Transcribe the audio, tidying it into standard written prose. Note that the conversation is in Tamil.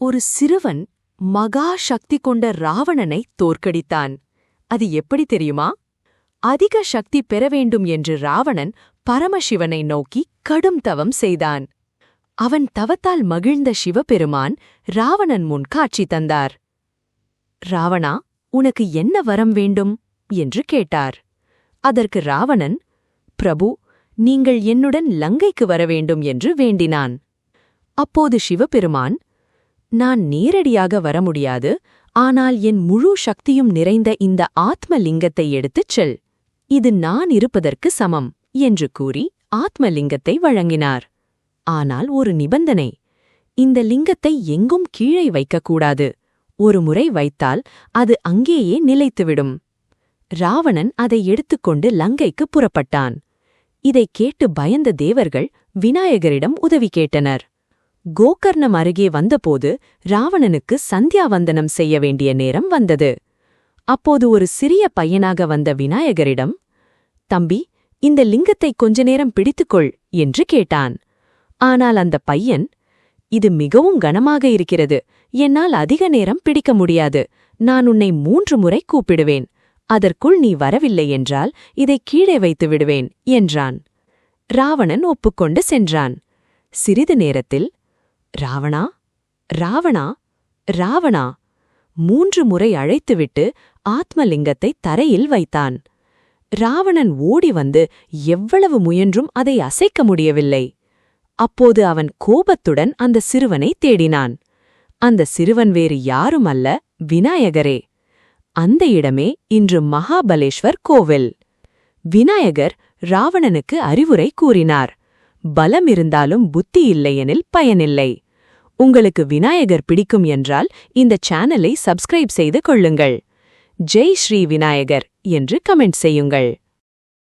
ஒரு சிறுவன் மகா சக்தி கொண்ட ராவணனை தோற்கடித்தான். அது எப்படி தெரியுமா? அதிக சக்தி பெற வேண்டும் என்று ராவணன் பரமசிவனை நோக்கி கடும் தவம் செய்தான். அவன் தவத்தால் மகிழ்ந்த சிவபெருமான் ராவணன் முன் காட்சி தந்தார். ராவணா, உனக்கு என்ன வரம் வேண்டும் என்று கேட்டார். அதற்கு ராவணன், பிரபு, நீங்கள் என்னுடன் லங்கைக்கு வரவேண்டும் என்று வேண்டினான். அப்போது சிவபெருமான், நான் நேரடியாக வர முடியாது, ஆனால் என் முழு சக்தியும் நிறைந்த இந்த ஆத்மலிங்கத்தை எடுத்துச் செல். இது நான் இருப்பதற்கு சமம் என்று கூறி ஆத்மலிங்கத்தை வழங்கினார். ஆனால் ஒரு நிபந்தனை, இந்த லிங்கத்தை எங்கும் கீழே வைக்கக்கூடாது. ஒரு முறை வைத்தால் அது அங்கேயே நிலைத்துவிடும். ராவணன் அதை எடுத்துக்கொண்டு லங்கைக்கு புறப்பட்டான். இதைக் கேட்டு பயந்த தேவர்கள் விநாயகரிடம் உதவி கேட்டனர். கோகர்ணம் அருகே வந்தபோது ராவணனுக்கு சந்தியாவந்தனம் செய்ய வேண்டிய நேரம் வந்தது. அப்போது ஒரு சிறிய பையனாக வந்த விநாயகரிடம், தம்பி, இந்த லிங்கத்தை கொஞ்ச நேரம் பிடித்துக்கொள் என்று கேட்டான். ஆனால் அந்த பையன், இது மிகவும் கனமாக இருக்கிறது, என்னால் அதிக நேரம் பிடிக்க முடியாது, நான் உன்னை 3 முறை கூப்பிடுவேன், அதற்குள் நீ வரவில்லை என்றால் இதை கீழே வைத்து விடுவேன் என்றான். ராவணன் ஒப்புக்கொண்டு சென்றான். சிறிது நேரத்தில், ராவணா, ராவணா, ராவணா 3 முறை அழைத்துவிட்டு ஆத்மலிங்கத்தை தரையில் வைத்தான். ராவணன் ஓடி வந்து எவ்வளவு முயன்றும் அதை அசைக்க முடியவில்லை. அப்போது அவன் கோபத்துடன் அந்த சிறுவனை தேடினான். அந்த சிறுவன் வேறு யாருமல்ல, விநாயகரே. அந்த இடமே இன்று மகாபலேஸ்வர் கோவில். விநாயகர் ராவணனுக்கு அறிவுரை கூறினார். பலம் இருந்தாலும் புத்தி இல்லையெனில் பயனில்லை. உங்களுக்கு விநாயகர் பிடிக்கும் என்றால் இந்த சேனலை சப்ஸ்கிரைப் செய்து கொள்ளுங்கள். ஜெய் ஸ்ரீ விநாயகர் என்று கமெண்ட் செய்யுங்கள்.